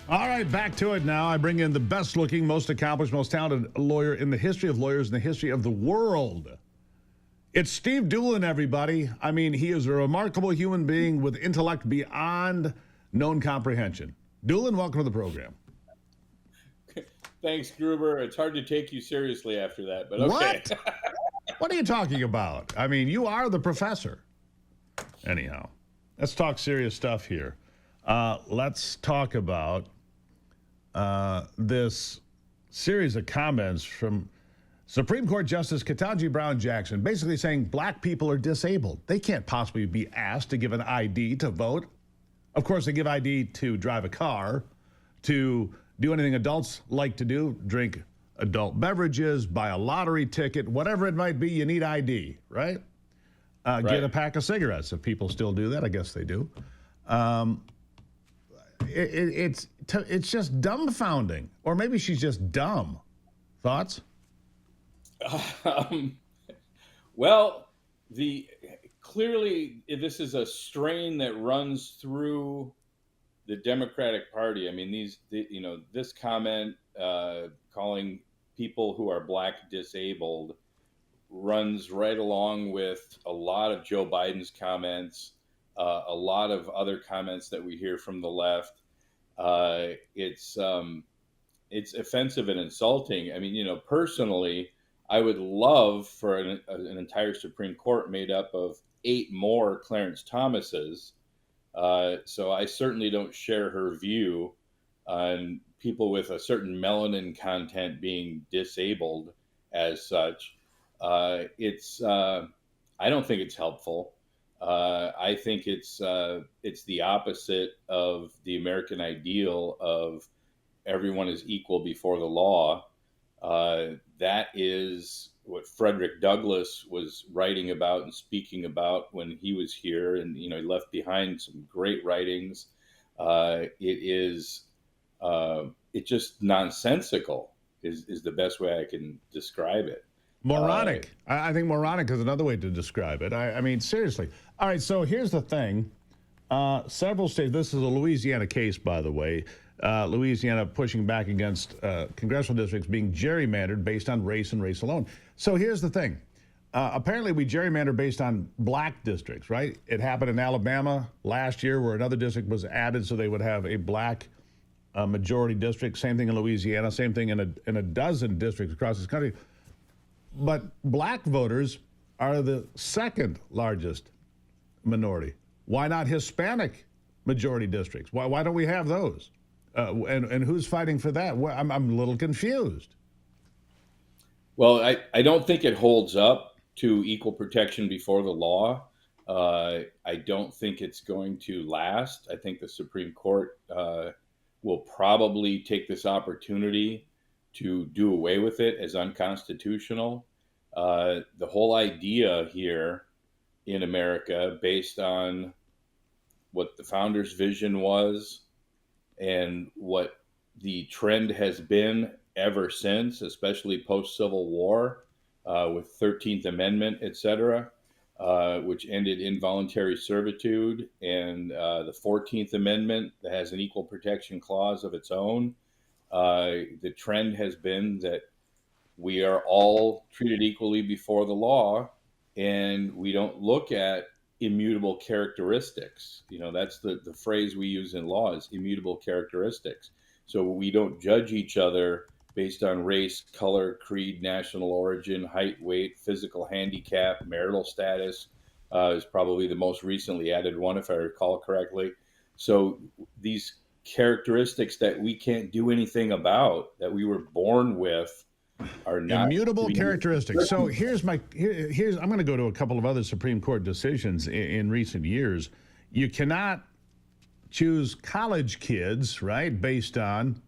All right, back to it now. I bring in the best looking, most accomplished, most talented lawyer in the history of lawyers in the history of the world. It's Steve Dulan, everybody. I mean, he is a remarkable human being with intellect beyond known comprehension. Dulan, welcome to the program. Thanks, Gruber. It's hard to take you seriously after that, but okay. What? What are you talking about? I mean, you are the professor. Anyhow, let's talk serious stuff here. Let's talk about this series of comments from Supreme Court Justice Ketanji Brown Jackson, basically saying black people are disabled. They can't possibly be asked to give an ID to vote. Of course, they give ID to drive a car, to do anything adults like to do, drink adult beverages, buy a lottery ticket, whatever it might be, you need ID, right? Right. Get a pack of cigarettes. If people still do that, I guess they do. It's just dumbfounding. Or maybe she's just dumb. Thoughts? Well, clearly this is a strain that runs through the Democratic Party. I mean, this comment calling people who are black disabled runs right along with a lot of Joe Biden's comments, a lot of other comments that we hear from the left. It's offensive and insulting. I mean, personally, I would love for an entire Supreme Court made up of 8 more Clarence Thomases. So I certainly don't share her view on people with a certain melanin content being disabled as such. I don't think it's helpful. I think it's the opposite of the American ideal of everyone is equal before the law. That is what Frederick Douglass was writing about and speaking about when he was here, and he left behind some great writings. It's just nonsensical is the best way I can describe it. Moronic. I think moronic is another way to describe it. I mean, seriously. All right, so here's the thing. Several states, this is a Louisiana case, by the way. Louisiana pushing back against congressional districts being gerrymandered based on race and race alone. So here's the thing. Apparently, we gerrymander based on black districts, right? It happened in Alabama last year where another district was added so they would have a black majority district. Same thing in Louisiana, same thing in a dozen districts across this country. But black voters are the second largest minority. Why not Hispanic majority districts? Why don't we have those? And who's fighting for that? Well, I'm a little confused. Well, I don't think it holds up to equal protection before the law. I don't think it's going to last. I think the Supreme Court will probably take this opportunity to do away with it as unconstitutional. The whole idea here in America, based on what the founders' vision was and what the trend has been ever since, especially post-Civil War, with 13th Amendment, et cetera, which ended involuntary servitude, and the 14th Amendment that has an equal protection clause of its own. The trend has been that we are all treated equally before the law, and we don't look at immutable characteristics. That's the phrase we use in law is immutable characteristics. So we don't judge each other based on race, color, creed, national origin, height, weight, physical handicap, marital status is probably the most recently added one, if I recall correctly. So these characteristics that we can't do anything about, that we were born with, are not immutable characteristics. So here's I'm going to go to a couple of other Supreme Court decisions in recent years. You cannot choose college kids, right, based on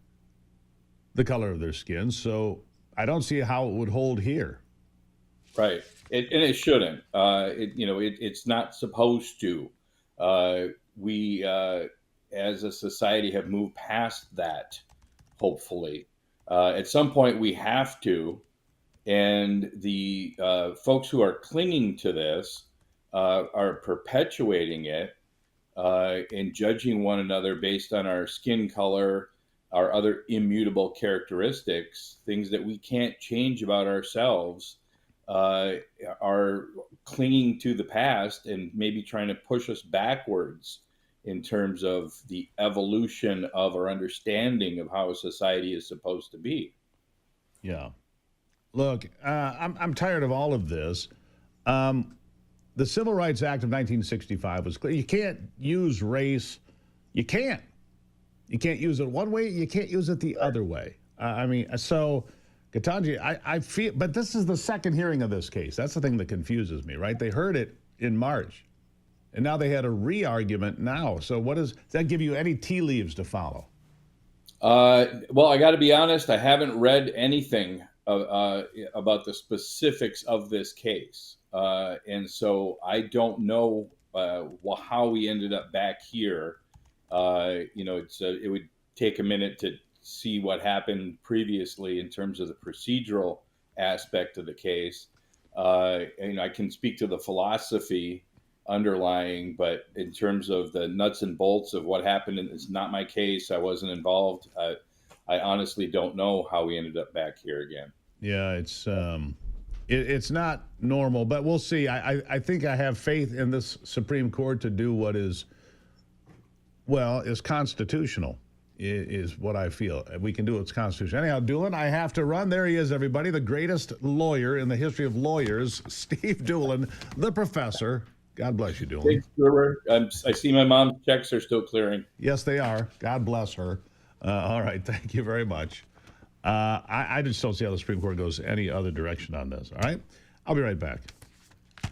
the color of their skin. So I don't see how it would hold here. Right, and it shouldn't. It's not supposed to. We, as a society, have moved past that. Hopefully, at some point we have to, and the folks who are clinging to this are perpetuating it and judging one another based on our skin color, our other immutable characteristics, things that we can't change about ourselves, uh, are clinging to the past and maybe trying to push us backwards in terms of the evolution of our understanding of how a society is supposed to be. Yeah. Look, I'm tired of all of this. Um, the Civil Rights Act of 1965 was clear. You can't use race. You can't. You can't use it one way. You can't use it the other way. I mean, so, Katanji, I feel, but this is the second hearing of this case. That's the thing that confuses me, right? They heard it in March, and now they had a re-argument now. So, does that give you any tea leaves to follow? Well, I got to be honest, I haven't read anything about the specifics of this case. And so I don't know how we ended up back here. It would take a minute to see what happened previously in terms of the procedural aspect of the case. I can speak to the philosophy underlying, but in terms of the nuts and bolts of what happened, it's not my case. I wasn't involved. I honestly don't know how we ended up back here again. Yeah, it's not normal, but we'll see. I think I have faith in this Supreme Court to do what is constitutional, is what I feel. We can do what's constitutional. Anyhow, Dulan, I have to run. There he is, everybody, the greatest lawyer in the history of lawyers, Steve Dulan, the professor. God bless you, Dulan. Thanks, Gruber. I see my mom's checks are still clearing. Yes, they are. God bless her. All right, thank you very much. I just don't see how the Supreme Court goes any other direction on this. All right, I'll be right back.